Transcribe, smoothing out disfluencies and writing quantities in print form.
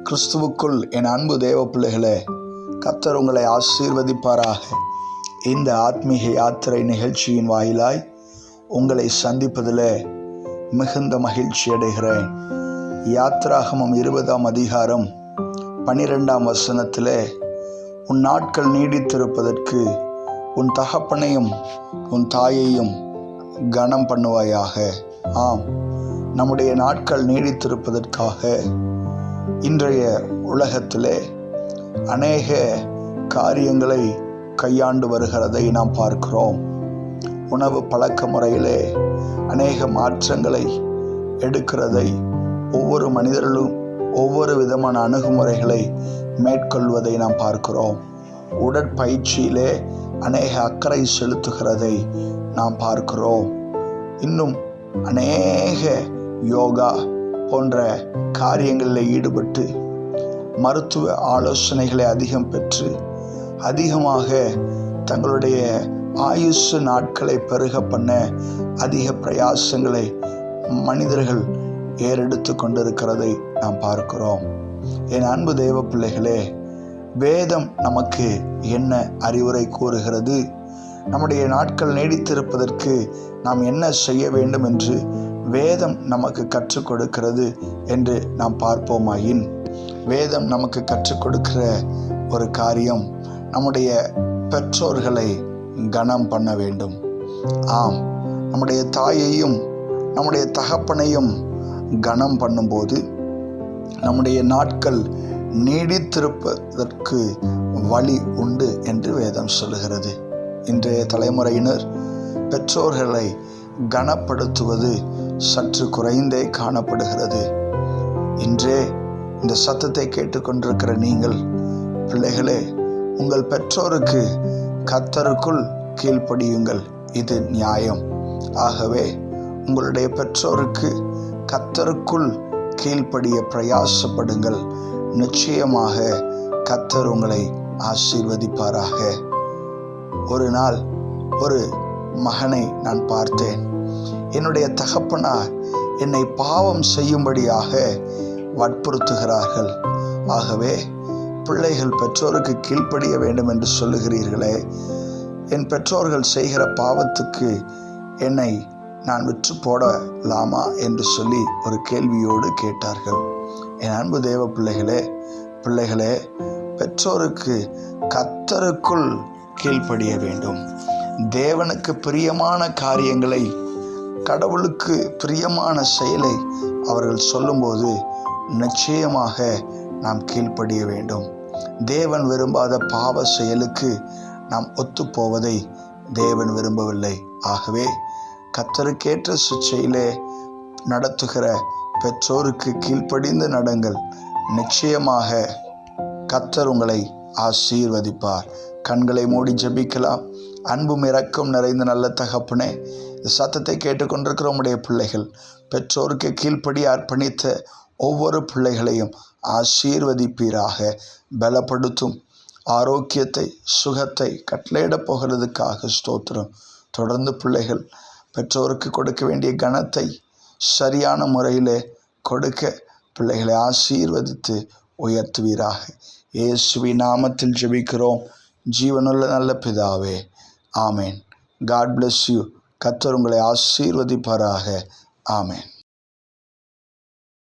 கிறிஸ்துவுக்குள் என் அன்பு தேவ பிள்ளைகளே, கர்த்தர் உங்களை ஆசீர்வதிப்பாராக. இந்த ஆத்மீக யாத்திரை நிகழ்ச்சியின் வாயிலாய் உங்களை சந்திப்பதில் மிகுந்த மகிழ்ச்சி அடைகிறேன். யாத்திராகமம் 20ஆம் அதிகாரம் 12ஆம் வசனத்திலே, உன் நாட்கள் நீடித்திருப்பதற்கு உன் தகப்பனையும் உன் தாயையும் கனம் பண்ணுவாயாக. ஆம், நம்முடைய நாட்கள் நீடித்திருப்பதற்காக இன்றைய உலகத்திலே அநேக காரியங்களை கையாண்டு வருகிறதை நாம் பார்க்கிறோம். உணவு பழக்க முறையிலே அநேக மாற்றங்களை எடுக்கிறதை, ஒவ்வொரு மனிதர்களும் ஒவ்வொரு விதமான அணுகுமுறைகளை மேற்கொள்வதை நாம் பார்க்கிறோம். உடற்பயிற்சியிலே அநேக அக்கறை செலுத்துகிறதை நாம் பார்க்கிறோம். இன்னும் அநேக யோகா போன்ற காரியங்களில் ஈடுபட்டு மருத்துவ ஆலோசனைகளை அதிகம் பெற்று அதிகமாக தங்களுடைய ஆயுசு நாட்களை பெருக பண்ண அதிக பிரயாசங்களை மனிதர்கள் ஏறெடுத்து கொண்டிருக்கிறதை நாம் பார்க்கிறோம். என் அன்பு தேவ பிள்ளைகளே, வேதம் நமக்கு என்ன அறிவுரை கூறுகிறது? நம்முடைய நாட்கள் நீடித்திருப்பதற்கு நாம் என்ன செய்ய வேண்டும் என்று வேதம் நமக்கு கற்றுக் கொடுக்கிறது என்று நாம் பார்ப்போமாயின், வேதம் நமக்கு கற்றுக் கொடுக்கிற ஒரு காரியம், நம்முடைய பெற்றோர்களை கனம் பண்ண வேண்டும். ஆம், நம்முடைய தாயையும் நம்முடைய தகப்பனையும் கனம் பண்ணும்போது நம்முடைய நாட்கள் நீடித்திருப்பதற்கு வழி உண்டு என்று வேதம் சொல்லுகிறது. இன்றைய தலைமுறையினர் பெற்றோர்களை கனப்படுத்துவது சற்று குறைந்தே காணப்படுகிறது. இன்றே இந்த சத்தத்தை கேட்டுக்கொண்டிருக்கிற நீங்கள் பிள்ளைகளே, உங்கள் பெற்றோருக்கு கர்த்தருக்குள் கீழ்ப்படியுங்கள், இது நியாயம். ஆகவே உங்களுடைய பெற்றோருக்கு கர்த்தருக்குள் கீழ்ப்படிய பிரயாசப்படுங்கள். நிச்சயமாக கர்த்தர் உங்களை ஆசீர்வதிப்பாராக. ஒரு நாள் ஒரு மகனை நான் பார்த்தேன். என்னுடைய தகப்பனார் என்னை பாவம் செய்யும்படியாக வற்புறுத்துகிறார்கள். ஆகவே பிள்ளைகள் பெற்றோருக்கு கீழ்ப்படிய வேண்டும் என்று சொல்லுகிறீர்களே, என் பெற்றோர்கள் செய்கிற பாவத்துக்கு என்னை நான் விற்று போடலாமா என்று சொல்லி ஒரு கேள்வியோடு கேட்டார்கள். என் அன்பு தேவ பிள்ளைகளே, பெற்றோருக்கு கர்த்தருக்குள் கீழ்ப்படிய வேண்டும். தேவனுக்கு பிரியமான காரியங்களை, கடவுளுக்கு பிரியமான செயலை அவர்கள் சொல்லும்போது நிச்சயமாக நாம் கீழ்ப்படிய வேண்டும். தேவன் விரும்பாத பாவ செயலுக்கு நாம் ஒத்துப்போவதை தேவன் விரும்பவில்லை. ஆகவே கர்த்தருக்கேற்ற சிச்சையிலே நடத்துகிற பெற்றோருக்கு கீழ்ப்படிந்து நடங்கள். நிச்சயமாக கர்த்தர் உங்களை ஆசீர்வதிப்பார். கண்களை மூடி ஜெபிக்கலாம். அன்பும் இரக்கம் நிறைந்த நல்ல தகப்பனே, இந்த சத்தத்தை கேட்டுக்கொண்டிருக்கிற உம்முடைய பிள்ளைகள், பெற்றோருக்கு கீழ்ப்படி அர்ப்பணித்த ஒவ்வொரு பிள்ளைகளையும் ஆசீர்வதிப்பீராக. பலப்படுத்தும் ஆரோக்கியத்தை, சுகத்தை கட்டளையிடப் போகிறதுக்காக ஸ்தோத்திரம். தொடர்ந்து பிள்ளைகள் பெற்றோருக்கு கொடுக்க வேண்டிய கனத்தை சரியான முறையில் கொடுக்க பிள்ளைகளை ஆசீர்வதித்து உயர்த்துவீராக. இயேசுவின் நாமத்தில் ஜெபிக்கிறோம் ஜீவனுள்ள நல்ல பிதாவே, ஆமேன். God bless you. கர்த்தர் உங்களை ஆசீர்வதிப்பாராக. ஆமேன்.